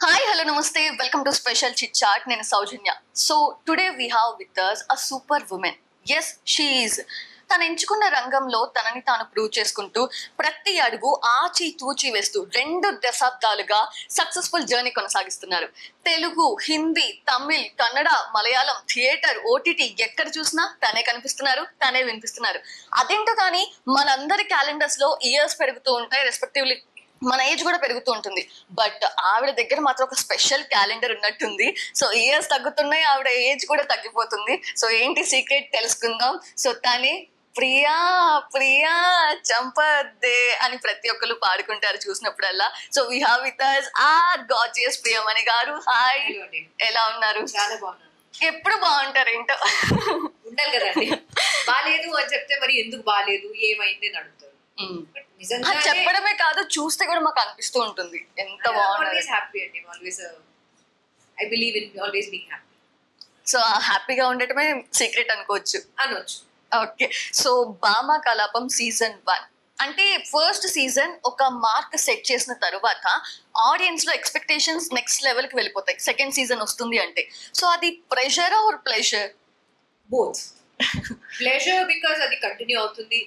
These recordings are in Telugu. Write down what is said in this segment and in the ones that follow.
Hi, hello, namaste. Welcome to Special Chit Chat. Nenu Saujanya. So today we have with us a super woman. Yes, she is. తను ఎంచుకున్న రంగంలో తనని తాను ప్రూవ్ చేసుకుంటూ ప్రతి అడుగు ఆచి తూచి వేస్తూ 2 దశాబ్దాలుగా సక్సెస్ఫుల్ జర్నీ కొనసాగిస్తున్నారు. తెలుగు, హిందీ, తమిళ్, కన్నడ, మలయాళం, థియేటర్, ఓటీటీ ఎక్కడ చూసినా తనే కనిపిస్తున్నారు, తనే వినిపిస్తున్నారు. అదేంటో కానీ మనందరి క్యాలెండర్స్ లో ఇయర్స్ పెరుగుతూ ఉంటాయి, రెస్పెక్టివ్లీ మన ఏజ్ కూడా పెరుగుతూ ఉంటుంది. బట్ ఆవిడ దగ్గర మాత్రం ఒక స్పెషల్ క్యాలెండర్ ఉన్నట్టుంది. సో ఇయర్స్ తగ్గుతున్నాయి, ఆవిడ ఏజ్ కూడా తగ్గిపోతుంది. సో ఏంటి సీక్రెట్ తెలుసుకుందాం. సో తనే ప్రియా ప్రియా చంపద్దే అని ప్రతి ఒక్కరు పాడుకుంటారు చూసినప్పుడల్లా. So we have with us our gorgeous Priyamani garu. Hi, ఎలా ఉన్నారు? చాలా బాగున్నాను. ఎప్పుడు బాగుంటారు ఏంటో. ఉండాలి కదండి. బాలేదు అని చెప్తే మరి ఎందుకు బాలేదు, ఏమైంది అని అడుగుతారు. నిజంగా చెప్పడమే కాదు, చూస్తే కూడా మాకు అనిపిస్తూ ఉంటుంది ఎంత బాగుంటుంది. హ్యాపీ అండి, always I believe in always being happy. So హ్యాపీగా ఉండటమే సీక్రెట్ అనుకోవచ్చు. అనొచ్చు. ఓకే, సో భామ కలాపం సీజన్ 1 అంటే ఫస్ట్ సీజన్ ఒక మార్క్ సెట్ చేసిన తర్వాత ఆడియన్స్ లో ఎక్స్పెక్టేషన్స్ నెక్స్ట్ లెవెల్ కి వెళ్ళిపోతాయి సెకండ్ సీజన్ వస్తుంది అంటే. సో అది pressure or pleasure? Both. Pleasure because అది కంటిన్యూ అవుతుంది.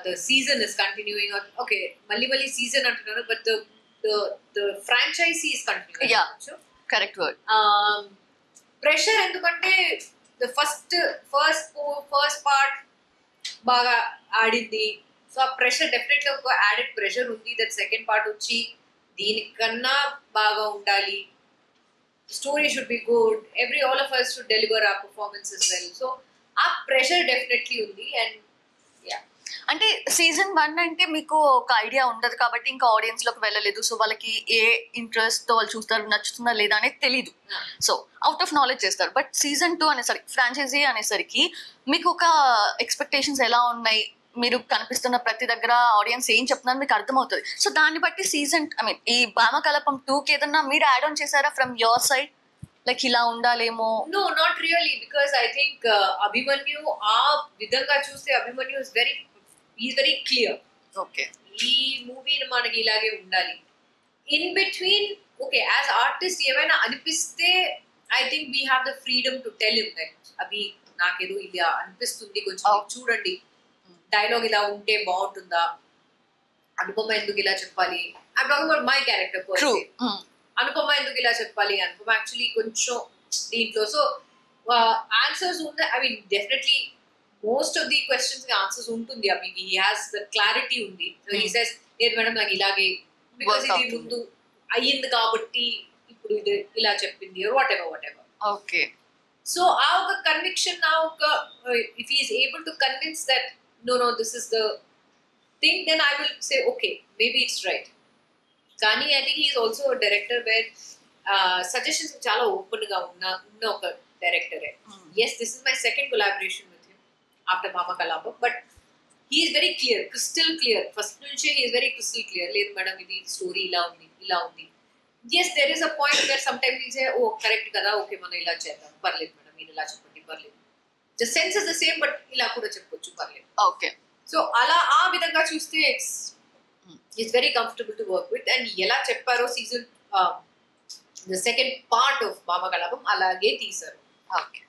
The season is continuing. Okay, మళ్ళీ సీజన్ అంటున్నారు, but the franchise is continuing. Yeah, correct word. Pressure ఎందుకంటే the first part బాగా ఆడింది. సో ఆ ప్రెషర్ డెఫినెట్లీ ఒక యాడెడ్ ప్రెషర్ ఉంది. దట్ సెకండ్ పార్ట్ వచ్చి దీనికన్నా బాగా ఉండాలి, story should be good, all of us should deliver our performance as well. So ఆ ప్రెషర్ డెఫినెట్లీ ఉంది. అండ్ అంటే సీజన్ 1 అంటే మీకు ఒక ఐడియా ఉండదు కాబట్టి ఇంకా ఆడియన్స్ లోకి వెళ్ళలేదు. సో వాళ్ళకి ఏ ఇంట్రెస్ట్ తో వాళ్ళు చూస్తారు, నచ్చుతుందా లేదా అనేది తెలీదు. సో అవుట్ ఆఫ్ నాలెడ్జ్ చేస్తారు. బట్ సీజన్ 2 అనేసరికి, ఫ్రాంచైజీ అనేసరికి మీకు ఒక ఎక్స్పెక్టేషన్స్ ఎలా ఉన్నాయి, మీరు కనిపిస్తున్న ప్రతి దగ్గర ఆడియన్స్ ఏం చెప్తున్నారు మీకు అర్థమవుతుంది. సో దాన్ని బట్టి సీజన్ ఈ భామ కలాపం 2కి ఏదన్నా మీరు యాడ్ ఆన్ చేశారా ఫ్రమ్ యువర్ సైడ్? లైక్ ఇలా ఉండాలేమో? No, not really, because I think Abhimanyu ఆ విధంగా చూస్తే Abhimanyu is very clear. Okay, ఈ మూవీని మనకి ఇలాగే ఉండాలి. In between okay, as artist ఏమైనా అనిపిస్తే I think we have the freedom to tell him that Abhi నాకేదో ఇలా అనిపిస్తుంది, కొంచెం చూడండి, డైలాగ్ ఇలా ఉంటే బాగుంటుందా, అనుపమ ఎందుకు ఇలా చెప్పాలి, I talking about my character person. Anupama ఎందుకు ఇలా చెప్పాలి, అనుపమ యాక్చువల్లీ కొంచెం దీంట్లో. సో ఆన్సర్స్ ఉంది. I mean definitely most of the questions కి ఆన్సర్స్ ఉంటుంది. అభికి హీ హాస్ ద క్లారిటీ ఉంది. సో హీ సేస్ లేదు మేడం నాకు ఇలాగే, బికాస్ ఇది ముందు అయ్యింది కాబట్టి ఇప్పుడు ఇది ఇలా చెప్పింది, వాట్ ఎవర్. ఓకే, సో ఆ ఒక కన్విక్షన్, ఆ ఒక if he is able to convince that no this is the thing, then I will say okay maybe it's right. కానీ I think he is also director where suggestions చాలా ఓపెన్ గా ఉన్న ఒక డైరెక్టరే. Yes, this is my second collaboration after Bhama Kalapam, but he is very clear, crystal clear. First nunche he is very crystal clear. లేదు మేడం ఇది స్టోరీ ఇలా ఉంది. Yes, there is a point where sometimes we say, oh correct కదా, okay మనం ఇలా చేద్దాం, పర్లేదు మేడం మీరు ఇలా చెప్పండి, పర్లేదు. The sense is the same, but ఇలా కూడా చెప్పొచ్చు, పర్లేదు. ఓకే. సో అలా ఆ విధంగా చూస్తే it's very comfortable to work with. And ఎలా చెప్పారో season the second part of Bhama Kalapam అలాగే తీశారు. ఓకే.